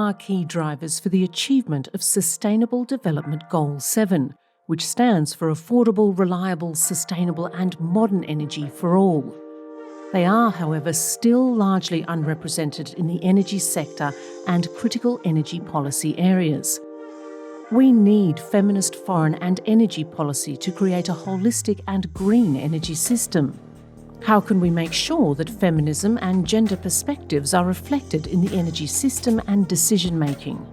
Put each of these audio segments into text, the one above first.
are key drivers for the achievement of Sustainable Development Goal 7, which stands for affordable, reliable, sustainable and modern energy for all. They are, however, still largely unrepresented in the energy sector and critical energy policy areas. We need feminist foreign and energy policy to create a holistic and green energy system. How can we make sure that feminism and gender perspectives are reflected in the energy system and decision-making?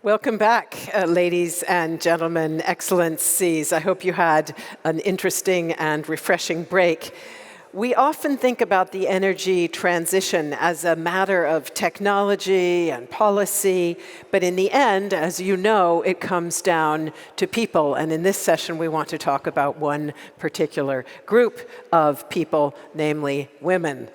Welcome back, ladies and gentlemen, excellencies. I hope you had an interesting and refreshing break. We often think about the energy transition as a matter of technology and policy, but in the end, as you know, it comes down to people. And in this session, we want to talk about one particular group of people, namely women.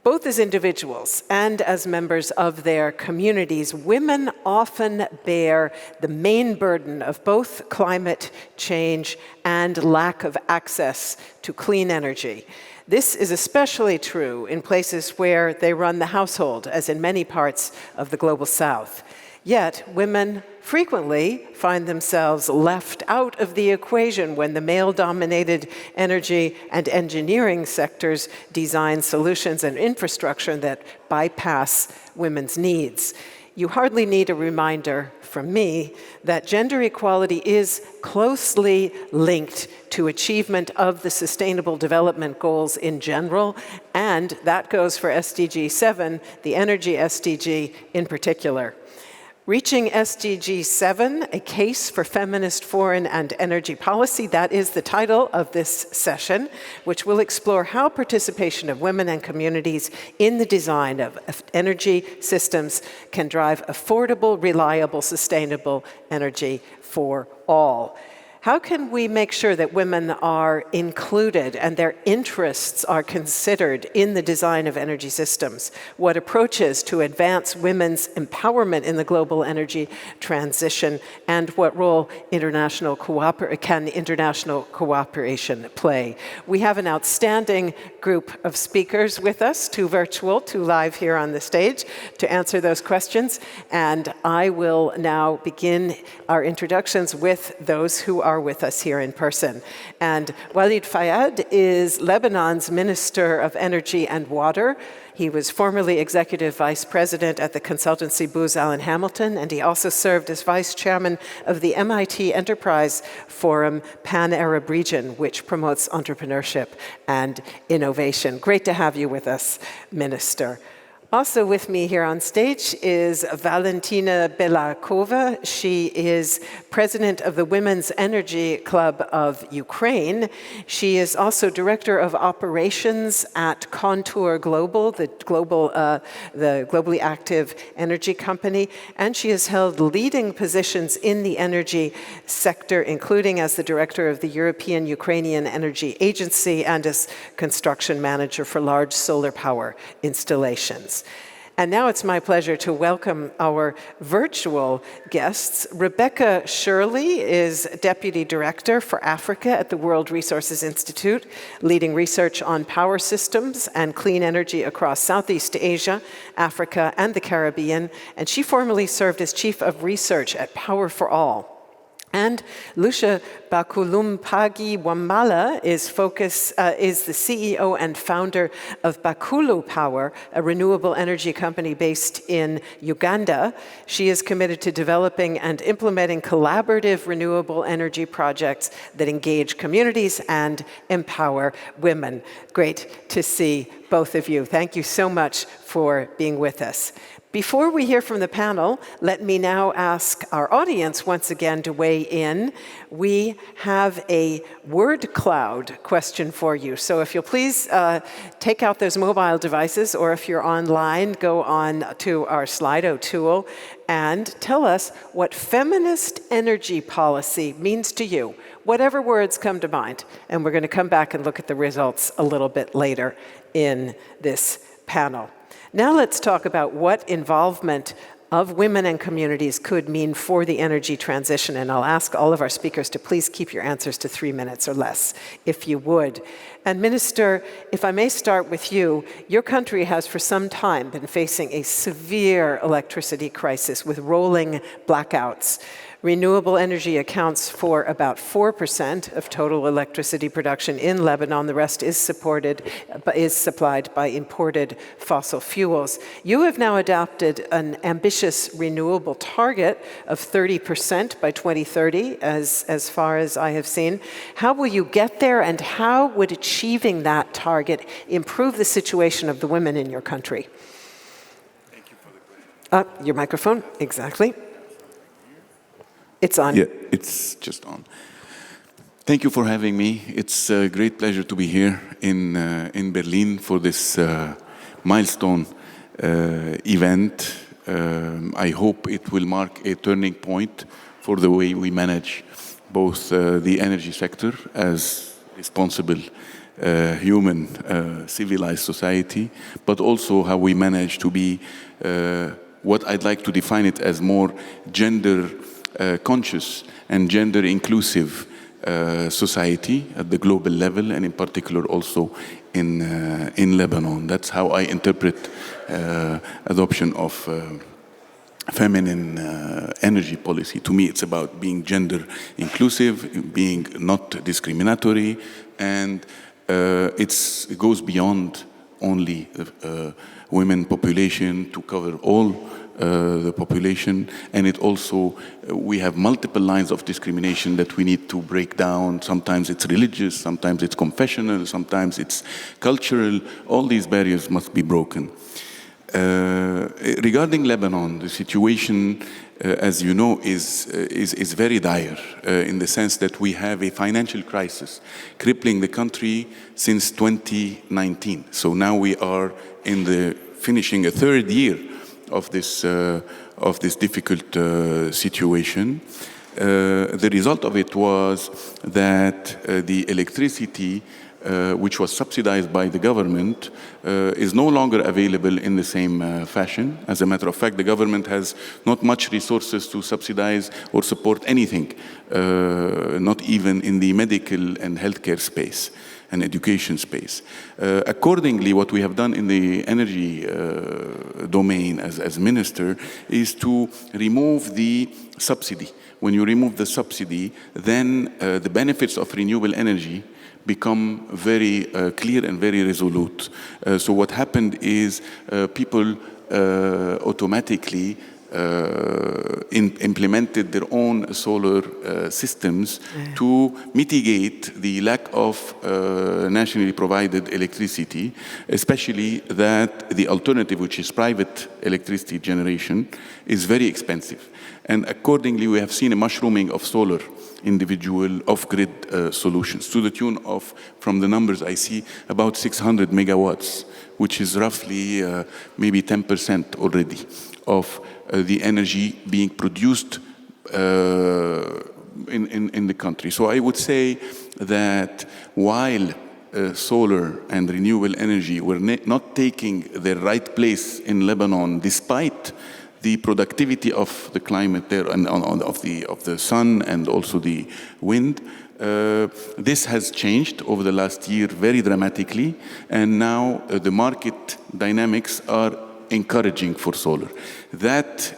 Both as individuals and as members of their communities, women often bear the main burden of both climate change and lack of access to clean energy. This is especially true in places where they run the household, as in many parts of the global south. Yet, women frequently find themselves left out of the equation when the male-dominated energy and engineering sectors design solutions and infrastructure that bypass women's needs. You hardly need a reminder from me that gender equality is closely linked to achievement of the Sustainable Development Goals in general, and that goes for SDG7, the energy SDG in particular. Reaching SDG7, a case for feminist foreign and energy policy, that is the title of this session, which will explore how participation of women and communities in the design of energy systems can drive affordable, reliable, sustainable energy for all. How can we make sure that women are included and their interests are considered in the design of energy systems? What approaches to advance women's empowerment in the global energy transition, and what role can international cooperation play? We have an outstanding group of speakers with us, two virtual, two live here on the stage, to answer those questions. And I will now begin our introductions with those who are with us here in person. And Walid Fayad is Lebanon's Minister of Energy and Water. He was formerly Executive Vice President at the consultancy Booz Allen Hamilton, and he also served as Vice Chairman of the MIT Enterprise Forum Pan-Arab Region, which promotes entrepreneurship and innovation. Great to have you with us, Minister. Also with me here on stage is Valentina Belakova. She is president of the Women's Energy Club of Ukraine. She is also director of operations at Contour Global, the globally active energy company, and she has held leading positions in the energy sector, including as the director of the European Ukrainian Energy Agency and as construction manager for large solar power installations. And now it's my pleasure to welcome our virtual guests. Rebecca Shirley is Deputy Director for Africa at the World Resources Institute, leading research on power systems and clean energy across Southeast Asia, Africa, and the Caribbean. And she formerly served as Chief of Research at Power for All. And Lucia Bakulumpagi Wamala is the CEO and founder of Bakulu Power, a renewable energy company based in Uganda. She is committed to developing and implementing collaborative renewable energy projects that engage communities and empower women. Great to see both of you. Thank you so much for being with us. Before we hear from the panel, let me now ask our audience once again to weigh in. We have a word cloud question for you. So if you'll please take out those mobile devices, or if you're online, go on to our Slido tool and tell us what feminist energy policy means to you, whatever words come to mind. And we're going to come back and look at the results a little bit later in this panel. Now let's talk about what involvement of women and communities could mean for the energy transition. And I'll ask all of our speakers to please keep your answers to 3 minutes or less, if you would. And Minister, if I may start with you, your country has for some time been facing a severe electricity crisis with rolling blackouts. Renewable energy accounts for about 4% of total electricity production in Lebanon. The rest is supplied by imported fossil fuels. You have now adopted an ambitious renewable target of 30% by 2030, as far as I have seen. How will you get there, and how would achieving that target improve the situation of the women in your country? Thank you for the question. Your microphone, exactly. It's on. Yeah, it's just on. Thank you for having me. It's a great pleasure to be here in Berlin for this milestone event. I hope it will mark a turning point for the way we manage both the energy sector as responsible human civilized society, but also how we manage to be what I'd like to define it as more gender conscious and gender inclusive society at the global level, and in particular also in Lebanon. That's how I interpret adoption of feminine energy policy. To me, it's about being gender inclusive, being not discriminatory, and it goes beyond only women population to cover all the population, and it also, we have multiple lines of discrimination that we need to break down. Sometimes it's religious, sometimes it's confessional, sometimes it's cultural. All these barriers must be broken. Regarding Lebanon, the situation, as you know, is very dire in the sense that we have a financial crisis crippling the country since 2019. So now we are finishing a third year of this difficult situation. The result of it was that the electricity, which was subsidized by the government, is no longer available in the same fashion. As a matter of fact, the government has not much resources to subsidize or support anything, not even in the medical and healthcare space and education space. Accordingly, what we have done in the energy domain as minister is to remove the subsidy. When you remove the subsidy, then the benefits of renewable energy become very clear and very resolute. So what happened is people automatically implemented their own solar systems to mitigate the lack of nationally provided electricity, especially that the alternative, which is private electricity generation, is very expensive. And accordingly, we have seen a mushrooming of solar individual off-grid solutions to the tune of, from the numbers I see, about 600 megawatts, which is roughly maybe 10% already of the energy being produced in the country. So I would say that while solar and renewable energy were not taking their right place in Lebanon, despite the productivity of the climate there and of the sun and also the wind, this has changed over the last year very dramatically, and now the market dynamics are encouraging for solar. That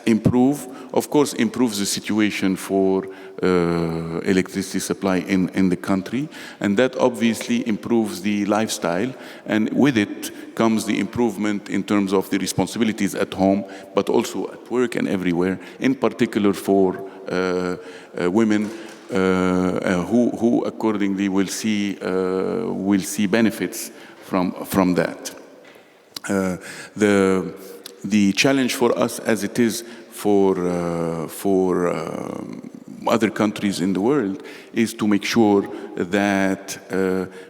of course, improves the situation for electricity supply in the country, and that obviously improves the lifestyle, and with it comes the improvement in terms of the responsibilities at home, but also at work and everywhere, in particular for women who accordingly will see benefits from that. The challenge for us, as it is for other countries in the world, is to make sure that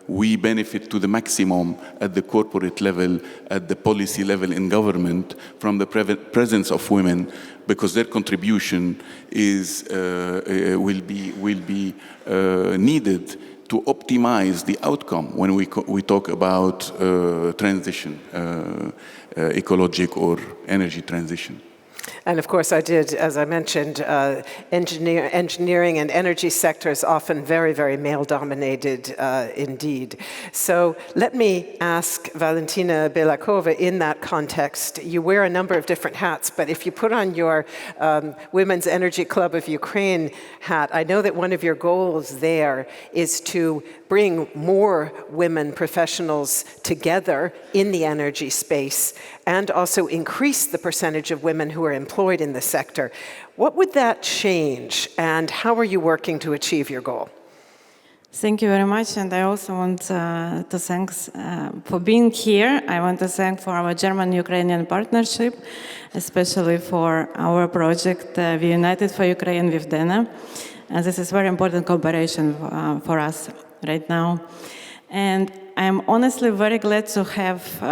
we benefit to the maximum at the corporate level, at the policy level in government, from the presence of women, because their contribution will be needed to optimize the outcome when we talk about transition, ecologic or energy transition. And of course, I did, as I mentioned, engineering and energy sectors often very, very male-dominated indeed. So let me ask Valentina Belakova in that context. You wear a number of different hats, but if you put on your Women's Energy Club of Ukraine hat, I know that one of your goals there is to bring more women professionals together in the energy space and also increase the percentage of women who are employed in the sector. What would that change, and how are you working to achieve your goal? Thank you very much, and I also want to thank for being here. I want to thank for our German-Ukrainian partnership, especially for our project, We United for Ukraine with Dana. And this is very important cooperation for us right now. And I'm honestly very glad to have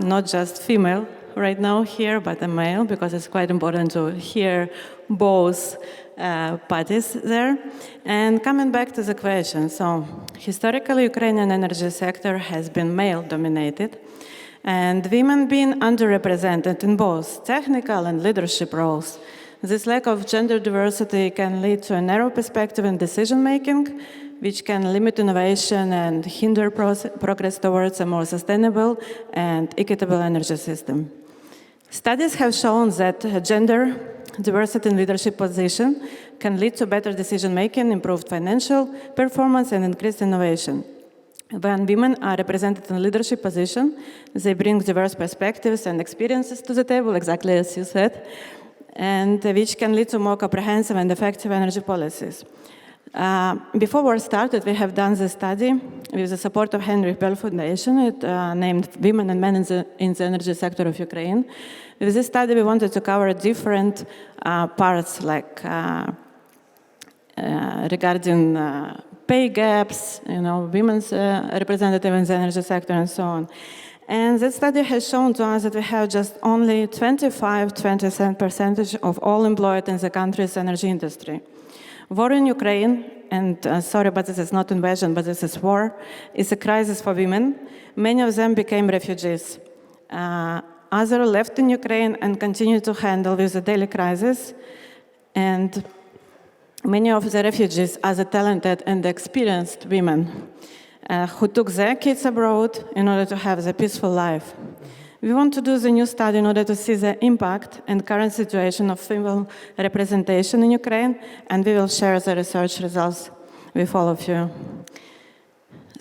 not just female right now here, but a male, because it's quite important to hear both parties there. And coming back to the question, so historically, Ukrainian energy sector has been male-dominated, and women being underrepresented in both technical and leadership roles. This lack of gender diversity can lead to a narrow perspective in decision-making, which can limit innovation and hinder progress towards a more sustainable and equitable energy system. Studies have shown that gender diversity in leadership position can lead to better decision-making, improved financial performance, and increased innovation. When women are represented in leadership position, they bring diverse perspectives and experiences to the table, exactly as you said, and which can lead to more comprehensive and effective energy policies. Before war started, we have done this study with the support of Henry Pearl Foundation. It named Women and Men in the Energy Sector of Ukraine. With this study, we wanted to cover different parts, like regarding pay gaps, women's representative in the energy sector, and so on. And this study has shown to us that we have just only 25-27% of all employed in the country's energy industry. War in Ukraine, and sorry, but this is not invasion, but this is war, is a crisis for women. Many of them became refugees. Others left in Ukraine and continue to handle with the daily crisis. And many of the refugees are the talented and experienced women who took their kids abroad in order to have a peaceful life. We want to do the new study in order to see the impact and current situation of female representation in Ukraine, and we will share the research results with all of you.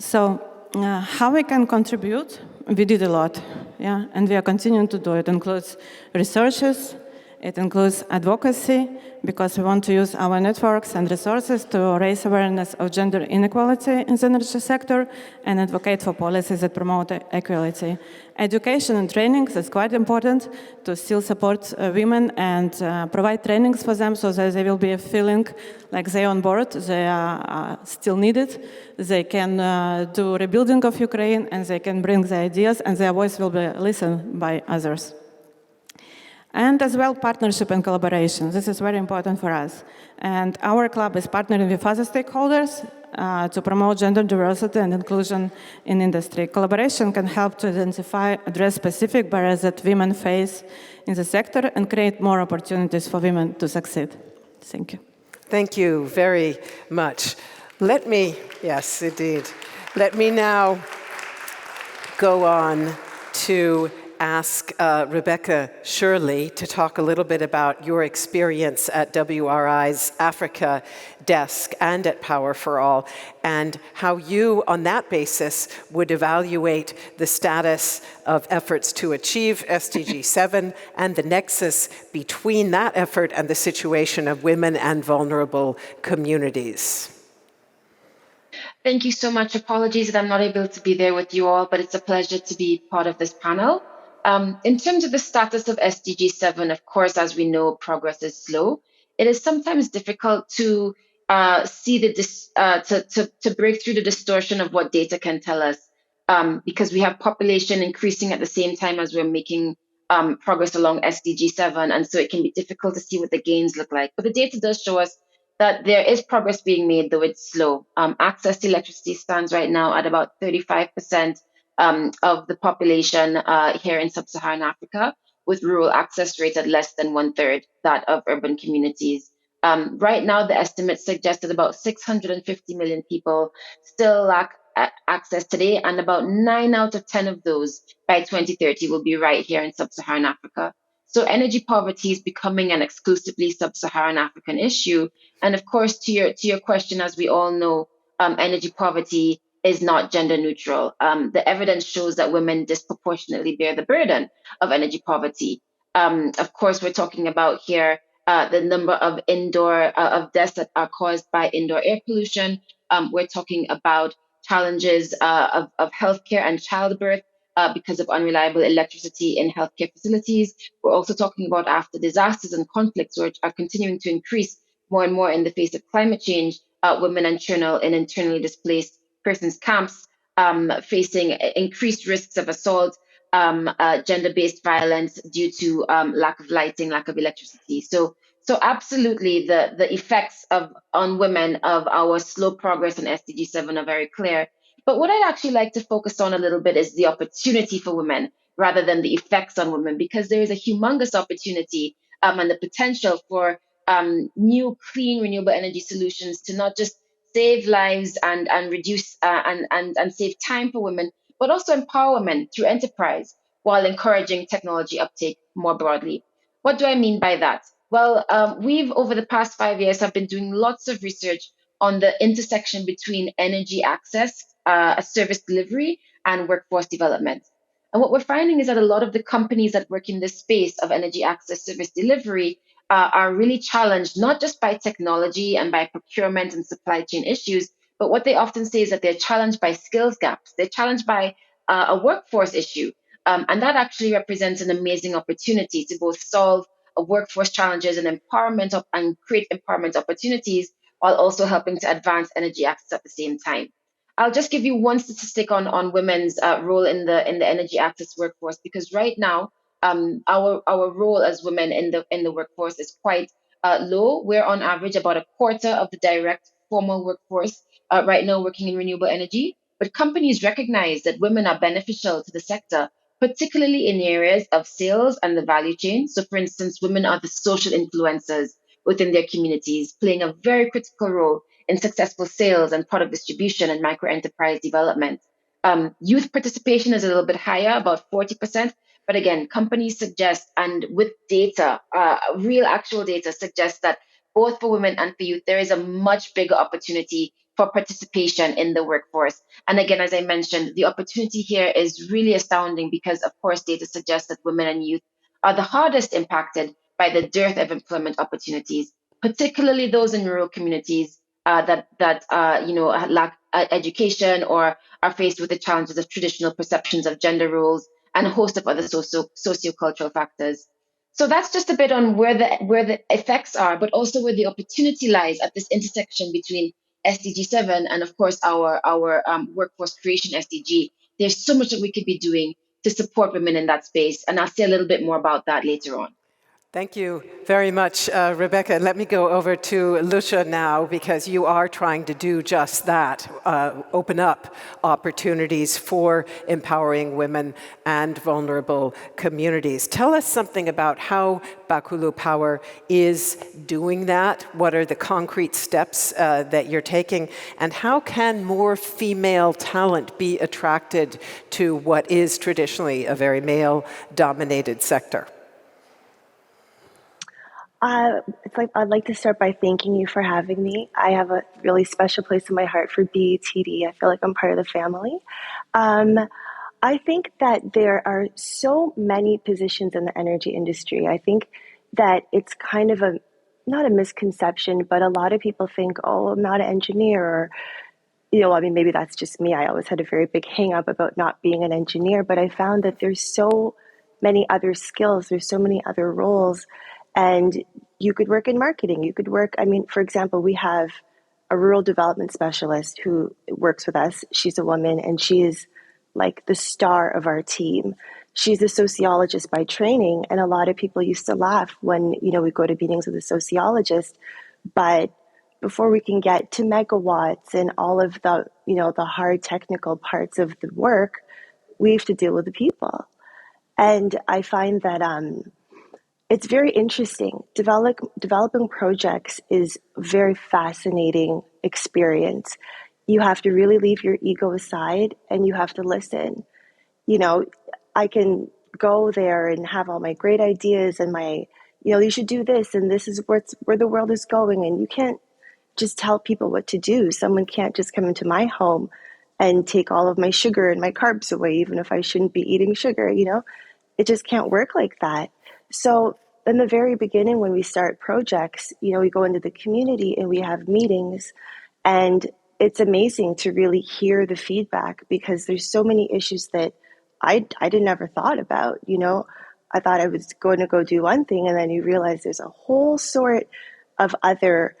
So, how we can contribute? We did a lot, and we are continuing to do it. It includes researches, it includes advocacy, because we want to use our networks and resources to raise awareness of gender inequality in the energy sector and advocate for policies that promote equality. Education and training is quite important to still support women and provide trainings for them so that they will be feeling like they're on board, they are still needed, they can do rebuilding of Ukraine, and they can bring their ideas, and their voice will be listened by others. And as well, partnership and collaboration. This is very important for us. And our club is partnering with other stakeholders to promote gender diversity and inclusion in industry. Collaboration can help to identify, address specific barriers that women face in the sector and create more opportunities for women to succeed. Thank you. Thank you very much. Yes, indeed. Let me now go on to ask Rebecca Shirley to talk a little bit about your experience at WRI's Africa desk and at Power for All, and how you, on that basis, would evaluate the status of efforts to achieve SDG7 and the nexus between that effort and the situation of women and vulnerable communities. Thank you so much. Apologies that I'm not able to be there with you all, but it's a pleasure to be part of this panel. In terms of the status of SDG7, of course, as we know, progress is slow. It is sometimes difficult to see to break through the distortion of what data can tell us, because we have population increasing at the same time as we're making progress along SDG7, and so it can be difficult to see what the gains look like. But the data does show us that there is progress being made, though it's slow. Access to electricity stands right now at about 35% of the population here in sub-Saharan Africa, with rural access rates at less than 1/3 that of urban communities. Right now, the estimates suggest that about 650 million people still lack access today, and about 9 out of 10 of those by 2030 will be right here in sub-Saharan Africa. So energy poverty is becoming an exclusively sub-Saharan African issue. And of course, to your question, as we all know, energy poverty is not gender neutral. The evidence shows that women disproportionately bear the burden of energy poverty. Of course, we're talking about here the number of of deaths that are caused by indoor air pollution. We're talking about challenges of healthcare and childbirth because of unreliable electricity in healthcare facilities. We're also talking about after disasters and conflicts, which are continuing to increase more and more in the face of climate change. Women and children in internally displaced persons camps facing increased risks of assault, gender-based violence due to lack of lighting, lack of electricity. So absolutely, the effects on women of our slow progress on SDG 7 are very clear. But what I'd actually like to focus on a little bit is the opportunity for women rather than the effects on women, because there is a humongous opportunity and the potential for new clean renewable energy solutions to not just save lives and reduce and save time for women, but also empower women through enterprise while encouraging technology uptake more broadly. What do I mean by that? Well, we've over the past 5 years have been doing lots of research on the intersection between energy access, service delivery, and workforce development. And what we're finding is that a lot of the companies that work in this space of energy access service delivery are really challenged, not just by technology and by procurement and supply chain issues, but what they often say is that they're challenged by skills gaps. They're challenged by a workforce issue. And that actually represents an amazing opportunity to both solve workforce challenges and and create empowerment opportunities while also helping to advance energy access at the same time. I'll just give you one statistic on women's role in the energy access workforce, because right now our role as women in the workforce is quite low. We're on average about a quarter of the direct formal workforce right now working in renewable energy. But companies recognize that women are beneficial to the sector, particularly in areas of sales and the value chain. So, for instance, women are the social influencers within their communities, playing a very critical role in successful sales and product distribution and micro enterprise development. Youth participation is a little bit higher, about 40%. But again, companies suggest, and with data, real actual data suggests that both for women and for youth, there is a much bigger opportunity for participation in the workforce. And again, as I mentioned, the opportunity here is really astounding because, of course, data suggests that women and youth are the hardest impacted by the dearth of employment opportunities, particularly those in rural communities that lack education or are faced with the challenges of traditional perceptions of gender roles and a host of other sociocultural factors. So that's just a bit on where the effects are, but also where the opportunity lies at this intersection between SDG 7 and, of course, our workforce creation SDG. There's so much that we could be doing to support women in that space, and I'll say a little bit more about that later on. Thank you very much, Rebecca. Let me go over to Lucia now, because you are trying to do just that, open up opportunities for empowering women and vulnerable communities. Tell us something about how Bakulou Power is doing that. What are the concrete steps that you're taking? And how can more female talent be attracted to what is traditionally a very male-dominated sector? I'd like to start by thanking you for having me. I have a really special place in my heart for BETD. I feel like I'm part of the family. I think that there are so many positions in the energy industry. I think that it's kind of not a misconception, but a lot of people think, oh, I'm not an engineer, or maybe that's just me. I always had a very big hang up about not being an engineer, but I found that there's so many other skills, there's so many other roles. And you could work in marketing. You could work, for example, we have a rural development specialist who works with us. She's a woman, and she is like the star of our team. She's a sociologist by training, and a lot of people used to laugh when, we go to meetings with a sociologist. But before we can get to megawatts and all of the, the hard technical parts of the work, we have to deal with the people. And I find that it's very interesting. Developing projects is a very fascinating experience. You have to really leave your ego aside and you have to listen. You know, I can go there and have all my great ideas and my, you should do this and this is where the world is going. And you can't just tell people what to do. Someone can't just come into my home and take all of my sugar and my carbs away, even if I shouldn't be eating sugar, It just can't work like that. So in the very beginning, when we start projects, we go into the community and we have meetings, and it's amazing to really hear the feedback because there's so many issues that I didn't ever thought about, I thought I was going to go do one thing, and then you realize there's a whole sort of other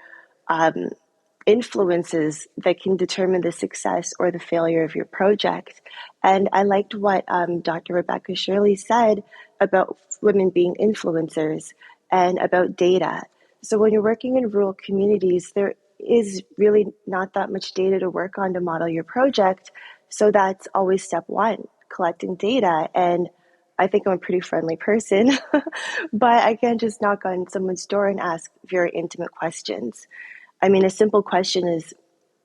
influences that can determine the success or the failure of your project. And I liked what Dr. Rebecca Shirley said about women being influencers and about data. So when you're working in rural communities, there is really not that much data to work on to model your project. So that's always step one, collecting data. And I think I'm a pretty friendly person, but I can't just knock on someone's door and ask very intimate questions. I mean, a simple question is,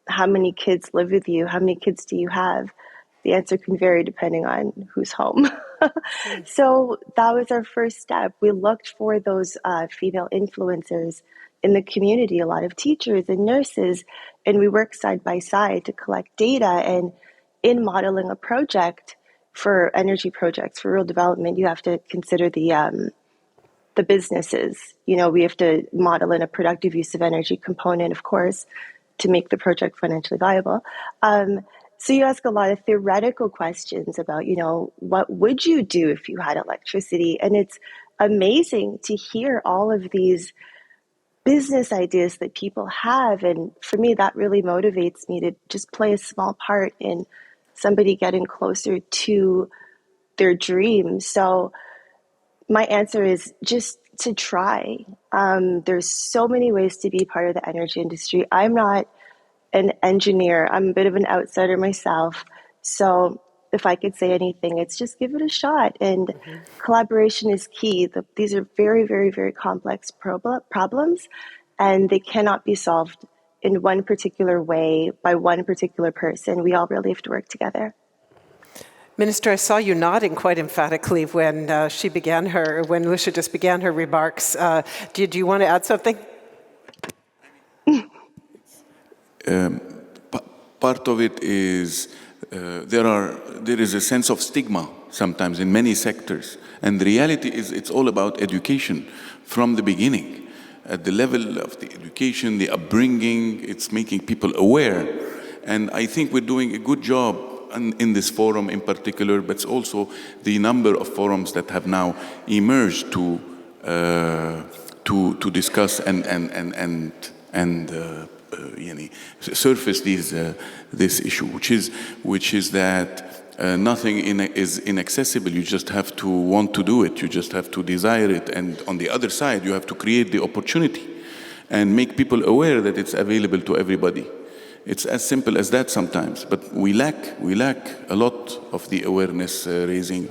how many kids live with you? How many kids do you have? The answer can vary depending on who's home. So that was our first step. We looked for those female influencers in the community, a lot of teachers and nurses, and we worked side by side to collect data. And in modeling a project for energy projects, for rural development, you have to consider the businesses. We have to model in a productive use of energy component, of course, to make the project financially viable. So you ask a lot of theoretical questions about, what would you do if you had electricity? And it's amazing to hear all of these business ideas that people have. And for me, that really motivates me to just play a small part in somebody getting closer to their dreams. So my answer is just to try. There's so many ways to be part of the energy industry. I'm not an engineer. I'm a bit of an outsider myself. So if I could say anything, it's just give it a shot. And collaboration is key. These are very, very, very complex problems, and they cannot be solved in one particular way by one particular person. We all really have to work together. Minister, I saw you nodding quite emphatically when when Lucia just began her remarks. Do you want to add something? Part of it is there is a sense of stigma sometimes in many sectors, and the reality is it's all about education from the beginning. At the level of the education, the upbringing, it's making people aware, and I think we're doing a good job in this forum in particular, but also the number of forums that have now emerged to discuss and surface this issue, which is that nothing is inaccessible. You just have to want to do it. You just have to desire it. And on the other side, you have to create the opportunity and make people aware that it's available to everybody. It's as simple as that sometimes, but we lack a lot of the awareness raising.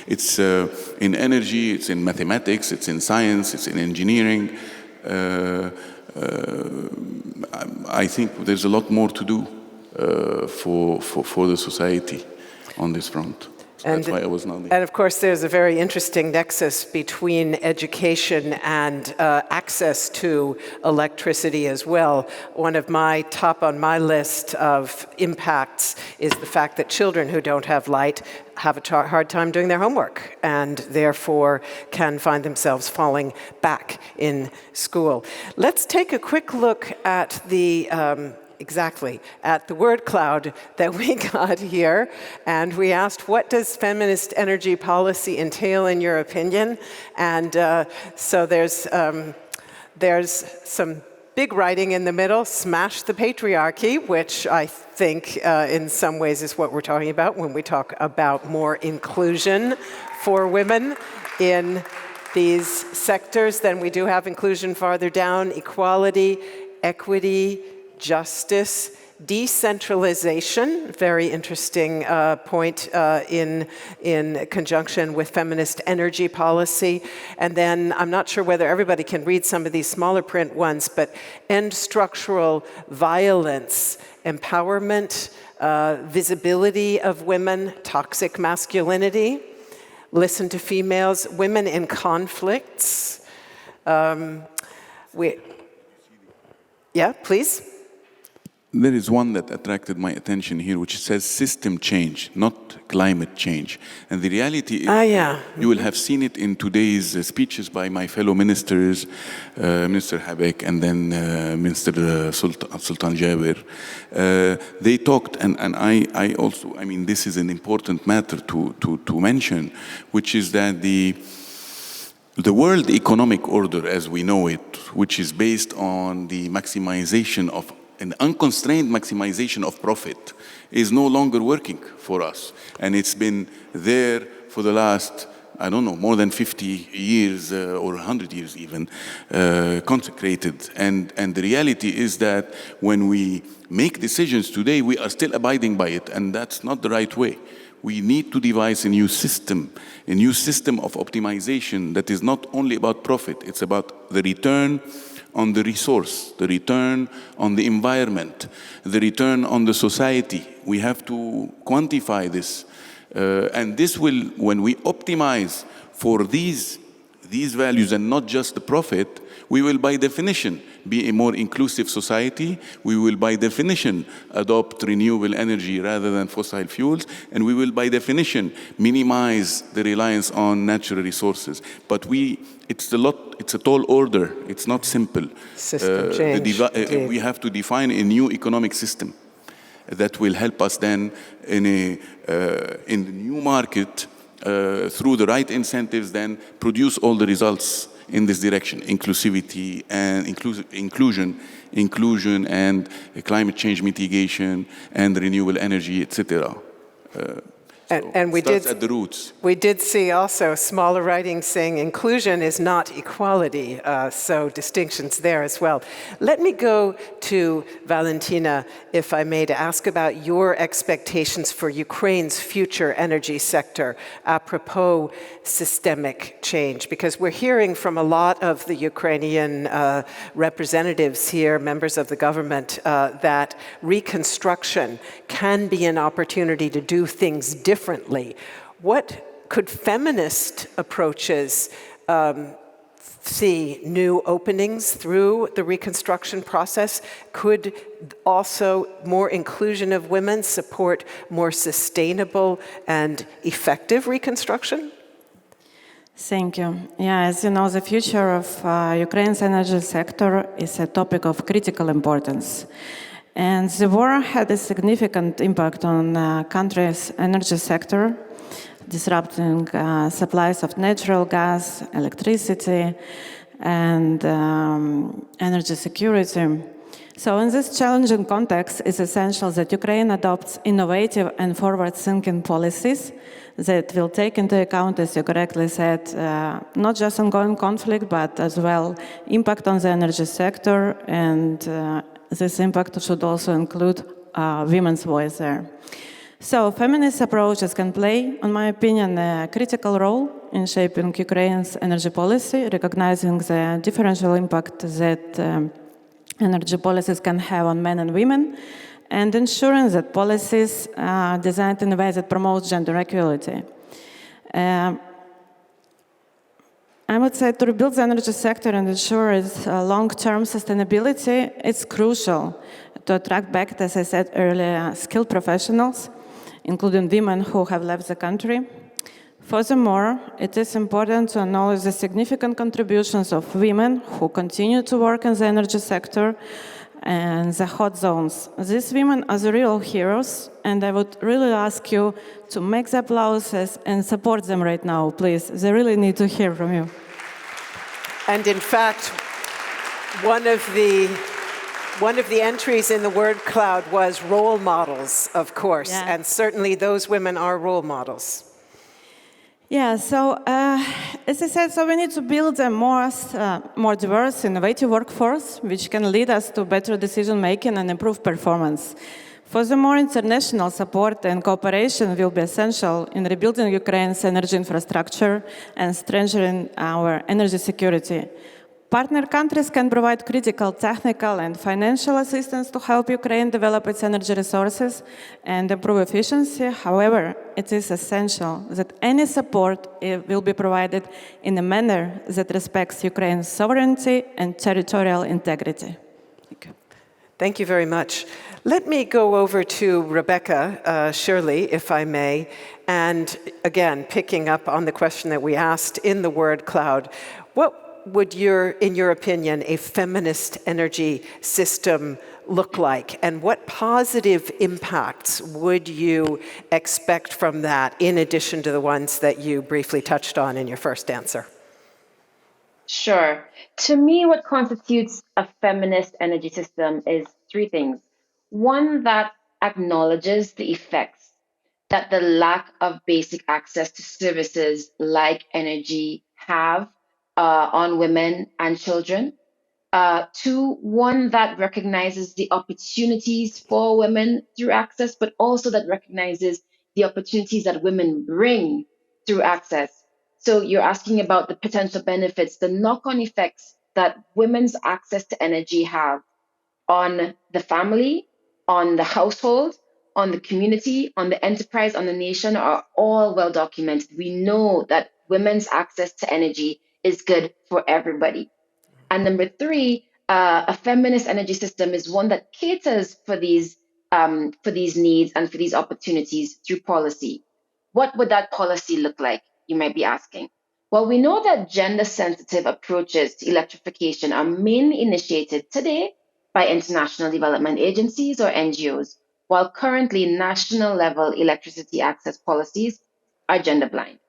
It's in energy, it's in mathematics, it's in science, it's in engineering. I think there's a lot more to do for the society on this front. So that's why I was nodding. And of course, there's a very interesting nexus between education and access to electricity as well. One of my top on my list of impacts is the fact that children who don't have light have a hard time doing their homework and therefore can find themselves falling back in school. Let's take a quick look at the at the word cloud that we got here. And we asked, what does feminist energy policy entail in your opinion? And so there's some big writing in the middle, smash the patriarchy, which I think in some ways is what we're talking about when we talk about more inclusion for women in these sectors. Then we do have inclusion farther down, equality, equity, justice, decentralization, very interesting point in conjunction with feminist energy policy. And then I'm not sure whether everybody can read some of these smaller print ones, but end structural violence, empowerment, visibility of women, toxic masculinity, listen to females, women in conflicts. Yeah, please. There is one that attracted my attention here, which says system change, not climate change. And the reality is, you will have seen it in today's speeches by my fellow ministers, Minister Habek and then Minister Sultan Jaber. They talked, and I also, I mean, this is an important matter to mention, which is that the world economic order as we know it, which is based on the maximization of an unconstrained maximization of profit, is no longer working for us. And it's been there for the last, I don't know, more than 50 years or 100 years even, consecrated. And the reality is that when we make decisions today, we are still abiding by it, and that's not the right way. We need to devise a new system of optimization that is not only about profit, it's about the return on the resource, the return on the environment, the return on the society. We have to quantify this. And this will, when we optimize for these values and not just the profit, we will by definition be a more inclusive society. We will by definition adopt renewable energy rather than fossil fuels. And we will by definition minimize the reliance on natural resources. But it's a tall order. It's not simple. System change. We have to define a new economic system that will help us then in the new market through the right incentives, then produce all the results in this direction: inclusivity and inclusion and climate change mitigation and renewable energy, etc. And we did at the roots. We did see also smaller writing saying inclusion is not equality, so distinctions there as well. Let me go to Valentina, if I may, to ask about your expectations for Ukraine's future energy sector apropos systemic change, because we're hearing from a lot of the Ukrainian representatives here, members of the government, that reconstruction can be an opportunity to do things differently. What could feminist approaches see new openings through the reconstruction process? Could also more inclusion of women support more sustainable and effective reconstruction? Thank you. Yeah, as you know, the future of Ukraine's energy sector is a topic of critical importance. And the war had a significant impact on the country's energy sector, disrupting supplies of natural gas, electricity, and energy security. So in this challenging context, it's essential that Ukraine adopts innovative and forward-thinking policies that will take into account, as you correctly said, not just ongoing conflict, but as well impact on the energy sector, and this impact should also include women's voice there. So feminist approaches can play, in my opinion, a critical role in shaping Ukraine's energy policy, recognizing the differential impact that energy policies can have on men and women, and ensuring that policies are designed in a way that promotes gender equality. I would say to rebuild the energy sector and ensure its long-term sustainability, it's crucial to attract back, as I said earlier, skilled professionals, including women who have left the country. Furthermore, it is important to acknowledge the significant contributions of women who continue to work in the energy sector and the hot zones. These women are the real heroes, and I would really ask you to make the applauses and support them right now, please. They really need to hear from you. And in fact, one of the entries in the word cloud was role models, of course, and certainly those women are role models. Yeah, so as I said, so we need to build a more diverse, innovative workforce, which can lead us to better decision-making and improve performance. Furthermore, international support and cooperation will be essential in rebuilding Ukraine's energy infrastructure and strengthening our energy security. Partner countries can provide critical technical and financial assistance to help Ukraine develop its energy resources and improve efficiency. However, it is essential that any support will be provided in a manner that respects Ukraine's sovereignty and territorial integrity. Thank you. Thank you very much. Let me go over to Rebecca Shirley, if I may, and again, picking up on the question that we asked in the word cloud. What would in your opinion, a feminist energy system look like? And what positive impacts would you expect from that, in addition to the ones that you briefly touched on in your first answer? Sure. To me, what constitutes a feminist energy system is three things. One, that acknowledges the effects that the lack of basic access to services like energy have on women and children. Two, one that recognizes the opportunities for women through access, but also that recognizes the opportunities that women bring through access. So you're asking about the potential benefits, the knock-on effects that women's access to energy have on the family, on the household, on the community, on the enterprise, on the nation are all well documented. We know that women's access to energy is good for everybody. And number three, a feminist energy system is one that caters for these needs and for these opportunities through policy. What would that policy look like, you might be asking? Well, we know that gender-sensitive approaches to electrification are mainly initiated today by international development agencies or NGOs, while currently national-level electricity access policies are gender-blind.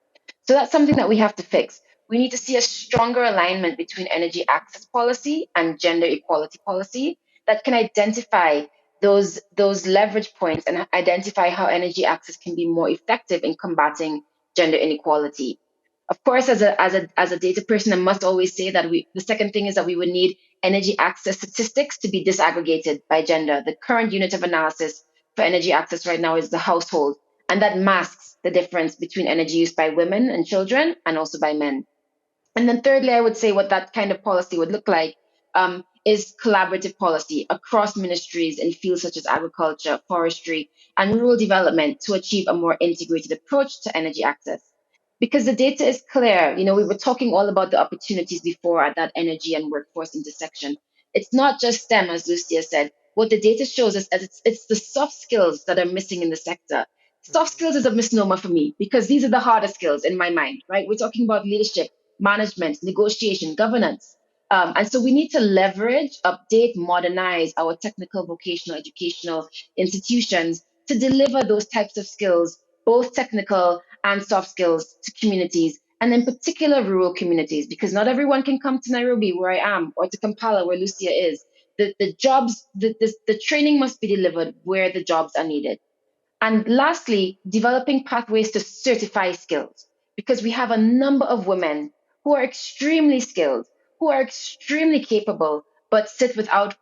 So that's something that we have to fix. We need to see a stronger alignment between energy access policy and gender equality policy that can identify those leverage points and identify how energy access can be more effective in combating gender inequality. Of course, as a data person, I must always say that the second thing is that we would need energy access statistics to be disaggregated by gender. The current unit of analysis for energy access right now is the household, and that masks the difference between energy used by women and children and also by men. And then thirdly, I would say what that kind of policy would look like is collaborative policy across ministries in fields such as agriculture, forestry, and rural development to achieve a more integrated approach to energy access. Because the data is clear, we were talking all about the opportunities before at that energy and workforce intersection. It's not just STEM, as Lucia said. What the data shows is that it's the soft skills that are missing in the sector. Soft skills is a misnomer for me because these are the harder skills in my mind, right? We're talking about leadership, management, negotiation, governance. And so we need to leverage, update, modernize our technical, vocational, educational institutions to deliver those types of skills, both technical and soft skills, to communities, and in particular rural communities, because not everyone can come to Nairobi, where I am, or to Kampala, where Lucia is. The jobs, the training must be delivered where the jobs are needed. And lastly, developing pathways to certify skills, because we have a number of women who are extremely skilled, who are extremely capable, but sit without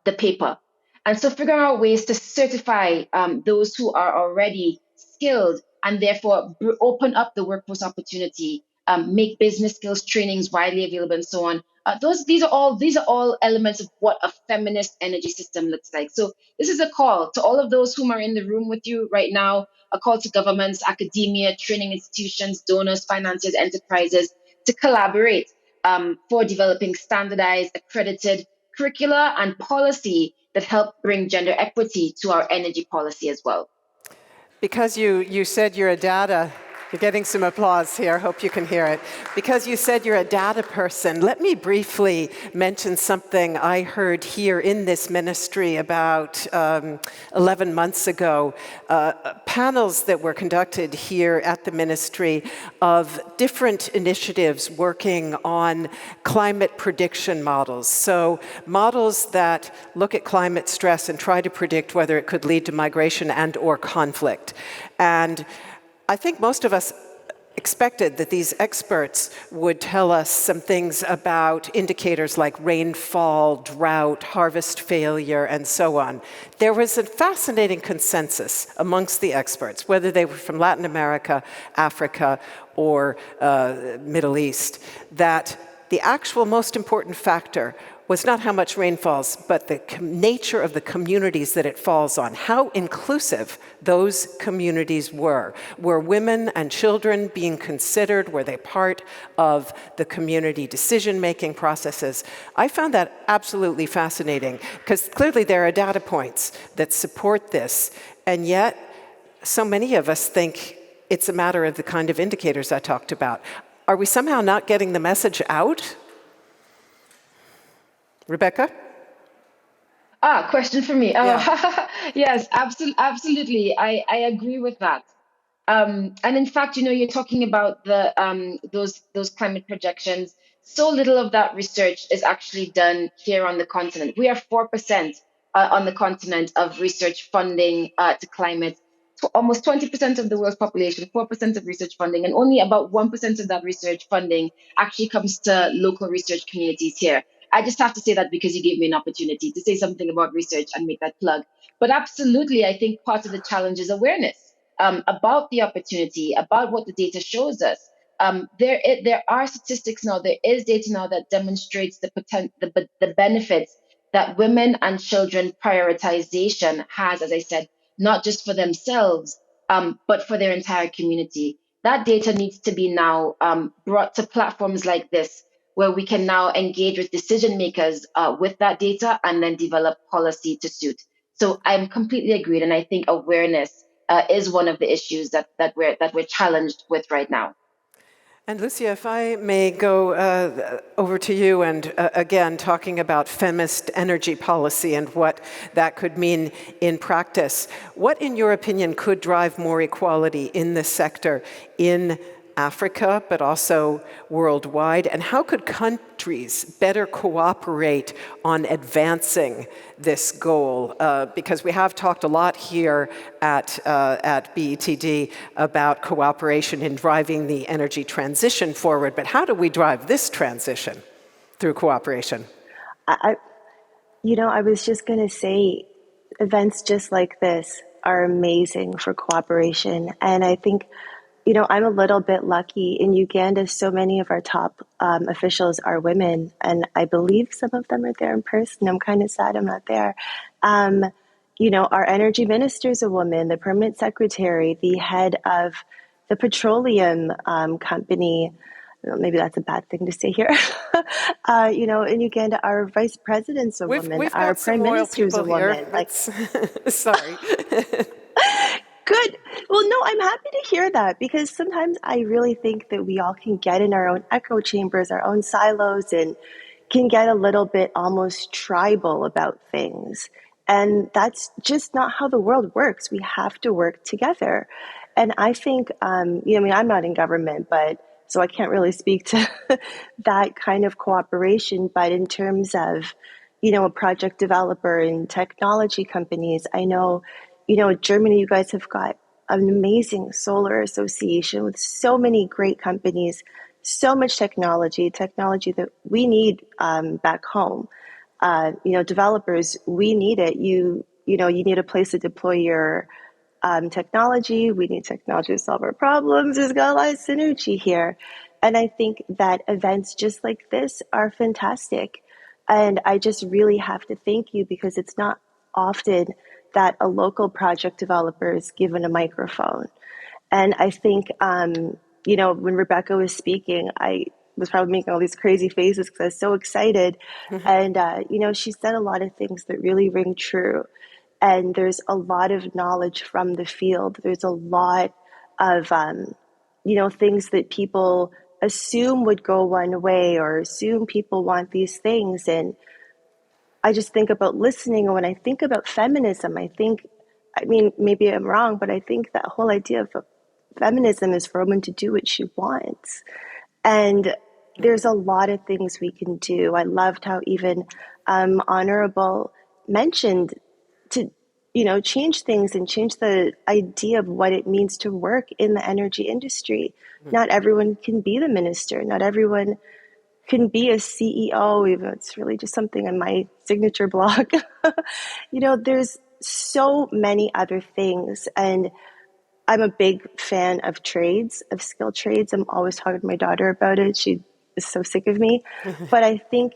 the paper. And so figuring out ways to certify those who are already skilled and therefore open up the workforce opportunity, make business skills trainings widely available and so on. These are all elements of what a feminist energy system looks like. So this is a call to all of those whom are in the room with you right now, a call to governments, academia, training institutions, donors, financiers, enterprises to collaborate for developing standardized, accredited curricula and policy that help bring gender equity to our energy policy as well. Because you said you're a data, you're getting some applause here, hope you can hear it. Because you said you're a data person, let me briefly mention something I heard here in this ministry about 11 months ago. Panels that were conducted here at the ministry of different initiatives working on climate prediction models. So models that look at climate stress and try to predict whether it could lead to migration and or conflict. And I think most of us expected that these experts would tell us some things about indicators like rainfall, drought, harvest failure, and so on. There was a fascinating consensus amongst the experts, whether they were from Latin America, Africa, or Middle East, that the actual most important factor was not how much rain falls, but the nature of the communities that it falls on, how inclusive those communities were. Were women and children being considered? Were they part of the community decision-making processes? I found that absolutely fascinating, because clearly there are data points that support this, and yet so many of us think it's a matter of the kind of indicators I talked about. Are we somehow not getting the message out? Rebecca? Question for me. Yeah. Oh, yes, absolutely. I agree with that. And in fact, you're talking about those climate projections. So little of that research is actually done here on the continent. We are 4% on the continent of research funding to climate. Almost 20% of the world's population, 4% of research funding, and only about 1% of that research funding actually comes to local research communities here. I just have to say that because you gave me an opportunity to say something about research and make that plug. But absolutely, I think part of the challenge is awareness about the opportunity, about what the data shows us. There are statistics now, there is data now that demonstrates the benefits that women and children prioritization has, as I said, not just for themselves, but for their entire community. That data needs to be now brought to platforms like this, where we can now engage with decision makers with that data and then develop policy to suit. So I'm completely agreed, and I think awareness is one of the issues that we're challenged with right now. And Lucia, if I may go over to you and again, talking about feminist energy policy and what that could mean in practice. What, in your opinion, could drive more equality in this sector in Africa, but also worldwide? And how could countries better cooperate on advancing this goal? Because we have talked a lot here at BETD about cooperation in driving the energy transition forward, but how do we drive this transition through cooperation? I was just going to say, events just like this are amazing for cooperation. And I think, I'm a little bit lucky. In Uganda, so many of our top officials are women, and I believe some of them are there in person. I'm kind of sad I'm not there. Our energy minister is a woman, the permanent secretary, the head of the petroleum company. Maybe that's a bad thing to say here. In Uganda, our vice president's a woman. We've our got some prime loyal minister's a people here. woman. Sorry. Good. Well, no, I'm happy to hear that, because sometimes I really think that we all can get in our own echo chambers, our own silos, and can get a little bit almost tribal about things. And that's just not how the world works. We have to work together. And I think, I'm not in government, but so I can't really speak to that kind of cooperation. But in terms of, a project developer in technology companies, I know, Germany, you guys have got an amazing solar association with so many great companies, so much technology that we need back home. Developers, we need it. You need a place to deploy your technology. We need technology to solve our problems. There's got a lot of synergy here. And I think that events just like this are fantastic. And I just really have to thank you, because it's not often that a local project developer is given a microphone. And I think, when Rebecca was speaking, I was probably making all these crazy faces because I was so excited. Mm-hmm. And, she said a lot of things that really ring true. And there's a lot of knowledge from the field. There's a lot of, things that people assume would go one way, or assume people want these things. And I just think about listening. And when I think about feminism, maybe I'm wrong, but I think that whole idea of feminism is for a woman to do what she wants. And there's a lot of things we can do. I loved how even Honorable mentioned to change things and change the idea of what it means to work in the energy industry. Not everyone can be the minister. Not everyone can be a CEO, even it's really just something in my signature blog. There's so many other things. And I'm a big fan of trades, of skilled trades. I'm always talking to my daughter about it. She is so sick of me. But I think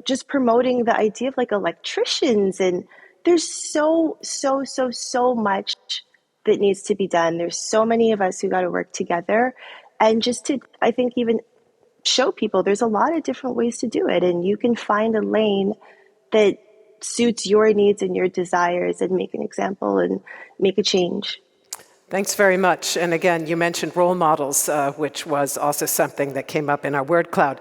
just promoting the idea of like electricians, and there's so much that needs to be done. There's so many of us who got to work together. And just to, I think, even show people there's a lot of different ways to do it, and you can find a lane that suits your needs and your desires and make an example and make a change. Thanks very much. And again, you mentioned role models, which was also something that came up in our word cloud.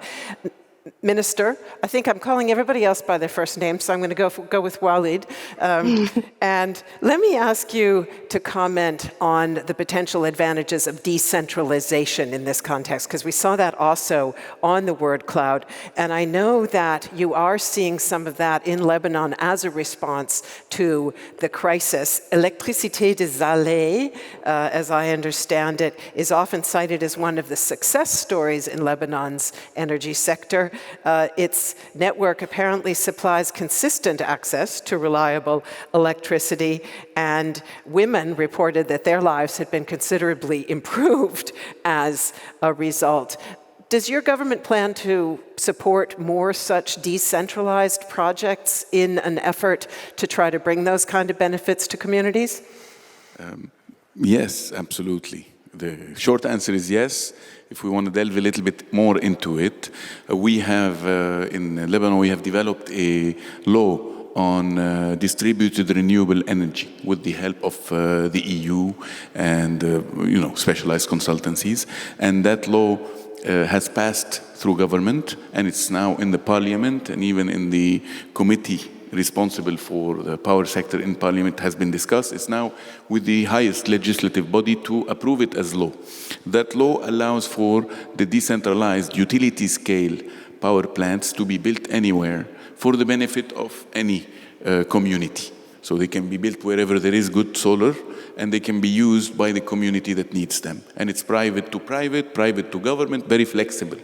Minister, I think I'm calling everybody else by their first name, so I'm going to go with Walid. And let me ask you to comment on the potential advantages of decentralization in this context, because we saw that also on the word cloud. And I know that you are seeing some of that in Lebanon as a response to the crisis. Électricité des Allées, as I understand it, is often cited as one of the success stories in Lebanon's energy sector. Its network apparently supplies consistent access to reliable electricity, and women reported that their lives had been considerably improved as a result. Does your government plan to support more such decentralized projects in an effort to try to bring those kind of benefits to communities? Yes, absolutely. The short answer is yes. If we want to delve a little bit more into it, we have, in Lebanon, we have developed a law on distributed renewable energy with the help of the EU and, specialized consultancies. And that law has passed through government, and it's now in the parliament, and even in the committee responsible for the power sector in parliament has been discussed. It's now with the highest legislative body to approve it as law. That law allows for the decentralized utility scale power plants to be built anywhere for the benefit of any community. So they can be built wherever there is good solar, and they can be used by the community that needs them. And it's private to private, private to government, very flexible.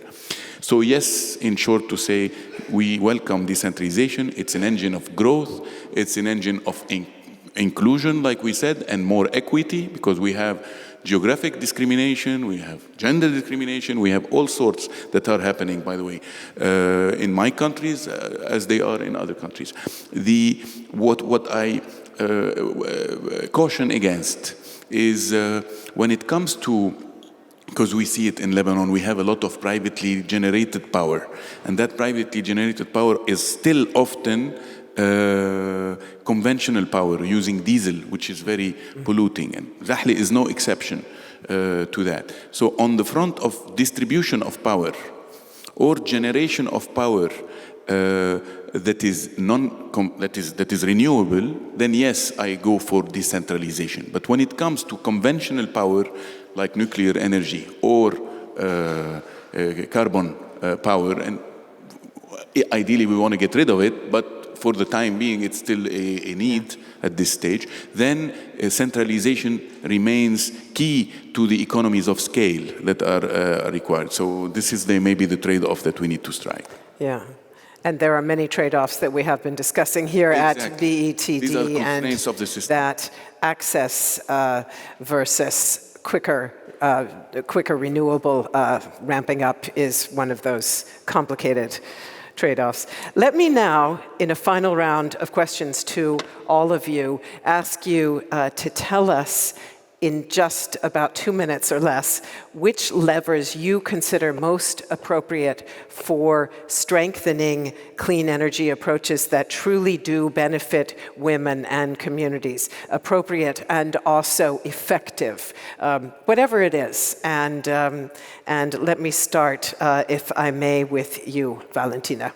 So yes, in short to say, we welcome decentralization. It's an engine of growth. It's an engine of inclusion, like we said, and more equity, because we have geographic discrimination, we have gender discrimination, we have all sorts that are happening, by the way, in my countries as they are in other countries. What I caution against is when it comes to, because we see it in Lebanon, we have a lot of privately generated power. And that privately generated power is still often conventional power using diesel, which is very polluting. And Zahli is no exception to that. So on the front of distribution of power or generation of power that is renewable, then yes, I go for decentralization. But when it comes to conventional power, like nuclear energy or carbon power, and ideally we want to get rid of it, but for the time being it's still a need at this stage, then centralization remains key to the economies of scale that are required. So this is maybe the trade-off that we need to strike. Yeah. And there are many trade-offs that we have been discussing here at BETD. These are constraints of the system. That access versus quicker renewable ramping up is one of those complicated trade-offs. Let me now, in a final round of questions to all of you, ask you to tell us in just about 2 minutes or less, which levers you consider most appropriate for strengthening clean energy approaches that truly do benefit women and communities, appropriate and also effective, whatever it is. And let me start, if I may, with you, Valentina.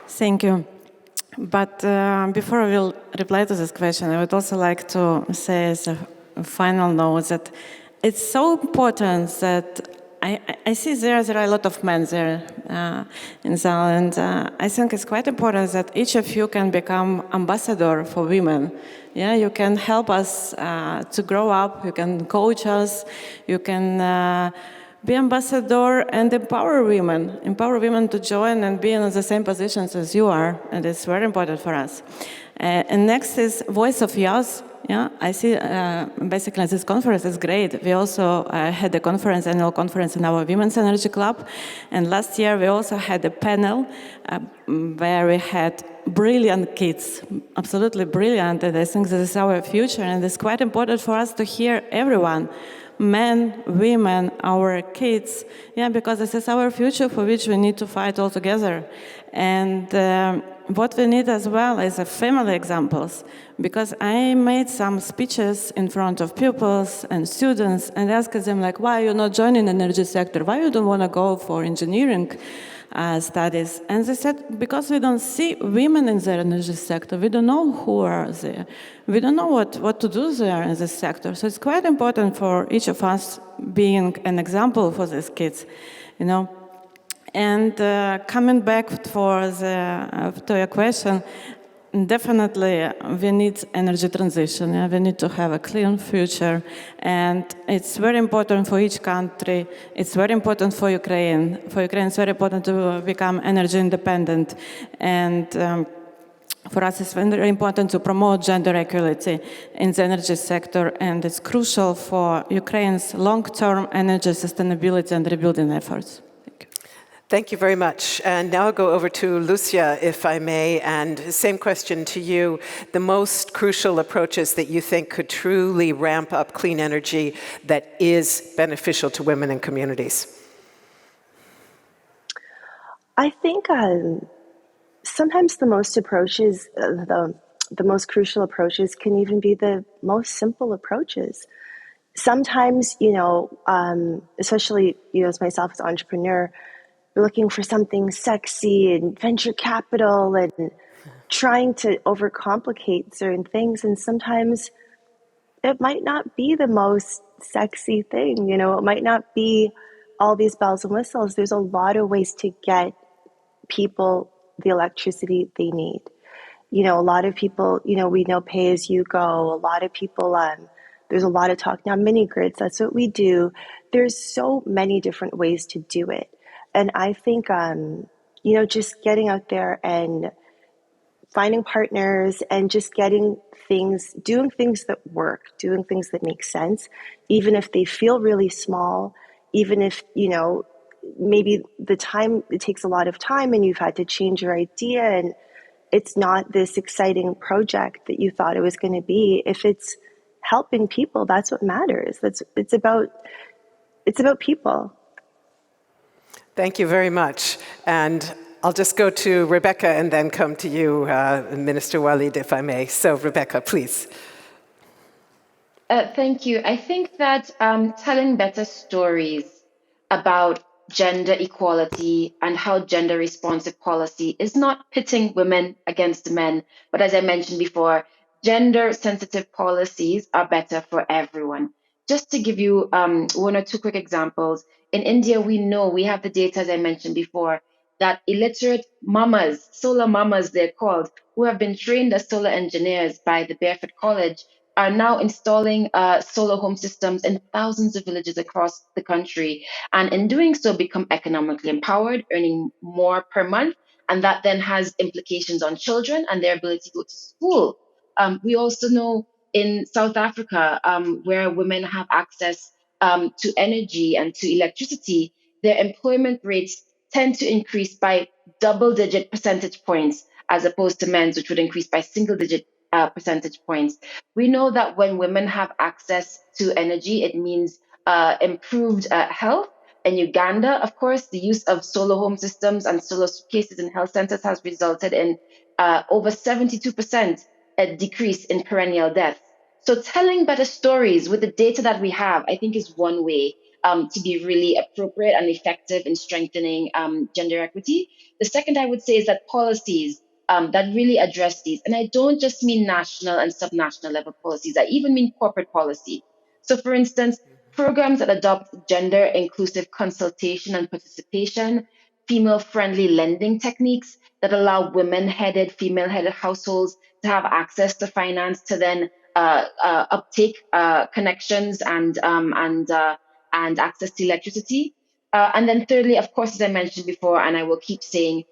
Thank you. But before I will reply to this question, I would also like to say as a final note that it's so important that I see there are a lot of men there in Zal, and I think it's quite important that each of you can become ambassador for women. Yeah, you can help us to grow up. You can coach us. You can be ambassador and empower women to join and be in the same positions as you are, and it's very important for us. And next is Voice of Youth. Yeah, I see basically this conference is great. We also had a annual conference in our Women's Energy Club. And last year we also had a panel where we had brilliant kids, absolutely brilliant. And I think this is our future. And it's quite important for us to hear everyone, men, women, our kids, yeah, because this is our future for which we need to fight all together. And what we need as well is family examples, because I made some speeches in front of pupils and students and asked them, like, why you're not joining the energy sector? Why you don't want to go for engineering studies? And they said, because we don't see women in the energy sector. We don't know who are there. We don't know what to do there in this sector. So it's quite important for each of us being an example for these kids, you know. And coming back to your question, definitely we need energy transition. Yeah? We need to have a clean future, and it's very important for each country. It's very important for Ukraine. For Ukraine, it's very important to become energy independent, and for us, it's very important to promote gender equality in the energy sector, and it's crucial for Ukraine's long-term energy sustainability and rebuilding efforts. Thank you very much. And now I'll go over to Lucia, if I may, and same question to you. The most crucial approaches that you think could truly ramp up clean energy that is beneficial to women and communities? I think sometimes the most approaches, the most crucial approaches can even be the most simple approaches. Sometimes, especially, as myself as an entrepreneur, looking for something sexy and venture capital and trying to overcomplicate certain things. And sometimes it might not be the most sexy thing, it might not be all these bells and whistles. There's a lot of ways to get people the electricity they need. A lot of people, we know pay as you go. A lot of people, there's a lot of talk now, mini grids, that's what we do. There's so many different ways to do it. And I think, just getting out there and finding partners and just doing things that work, doing things that make sense, even if they feel really small, even if, maybe it takes a lot of time and you've had to change your idea and it's not this exciting project that you thought it was going to be. If it's helping people, that's what matters. It's about people. Thank you very much. And I'll just go to Rebecca and then come to you, Minister Walid, if I may. So, Rebecca, please. Thank you. I think that telling better stories about gender equality and how gender responsive policy is not pitting women against men, but as I mentioned before, gender sensitive policies are better for everyone. Just to give you one or two quick examples, in India, we have the data, as I mentioned before, that illiterate mamas, solar mamas they're called, who have been trained as solar engineers by the Barefoot College, are now installing solar home systems in thousands of villages across the country. And in doing so, become economically empowered, earning more per month. And that then has implications on children and their ability to go to school. We also know in South Africa, where women have access to energy and to electricity, their employment rates tend to increase by double-digit percentage points, as opposed to men's, which would increase by single-digit percentage points. We know that when women have access to energy, it means improved health. In Uganda, of course, the use of solar home systems and solar cases in health centers has resulted in over 72% a decrease in perennial death. So telling better stories with the data that we have, I think, is one way to be really appropriate and effective in strengthening gender equity. The second I would say is that policies that really address these, and I don't just mean national and subnational level policies, I even mean corporate policy. So for instance, programs that adopt gender inclusive consultation and participation, female-friendly lending techniques that allow women-headed, female-headed households to have access to finance to then uptake connections and access to electricity. And then thirdly, of course, as I mentioned before, and I will keep saying,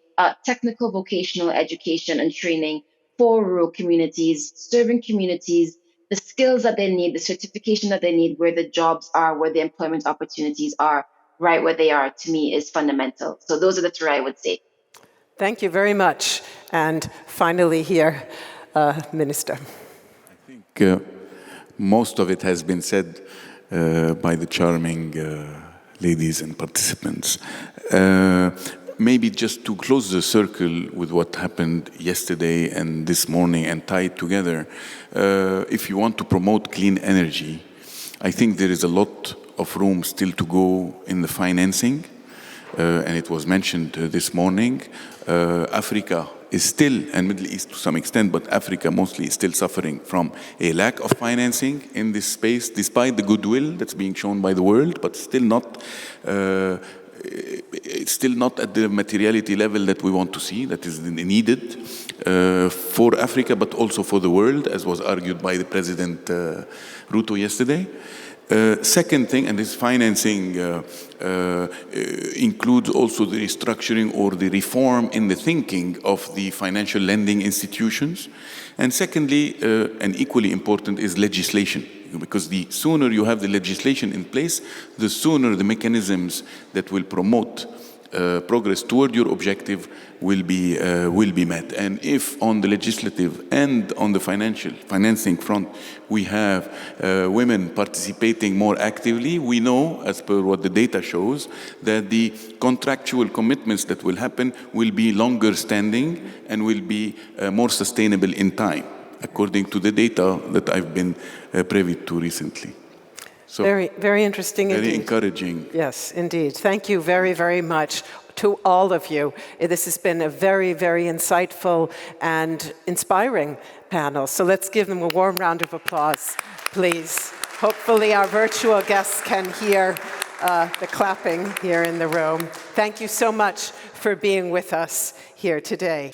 technical vocational education and training for rural communities, serving communities, the skills that they need, the certification that they need, where the jobs are, where the employment opportunities are, right where they are, to me, is fundamental. So those are the three I would say. Thank you very much. And finally here, Minister. I think most of it has been said by the charming ladies and participants. Maybe just to close the circle with what happened yesterday and this morning and tie it together, if you want to promote clean energy, I think there is a lot of room still to go in the financing, and it was mentioned this morning. Africa is still, and Middle East to some extent, but Africa mostly is still suffering from a lack of financing in this space, despite the goodwill that's being shown by the world, but still not it's still not at the materiality level that we want to see, that is needed for Africa, but also for the world, as was argued by the President Ruto yesterday. Second thing, and this financing includes also the restructuring or the reform in the thinking of the financial lending institutions. And secondly, and equally important, is legislation. Because the sooner you have the legislation in place, the sooner the mechanisms that will promote progress toward your objective will be met. And if on the legislative and on the financing front we have women participating more actively, we know, as per what the data shows, that the contractual commitments that will happen will be longer standing and will be more sustainable in time, according to the data that I've been privy to recently. So very, very interesting indeed. Very encouraging. Yes, indeed. Thank you very, very much to all of you. This has been a very, very insightful and inspiring panel. So let's give them a warm round of applause, please. Hopefully our virtual guests can hear the clapping here in the room. Thank you so much for being with us here today.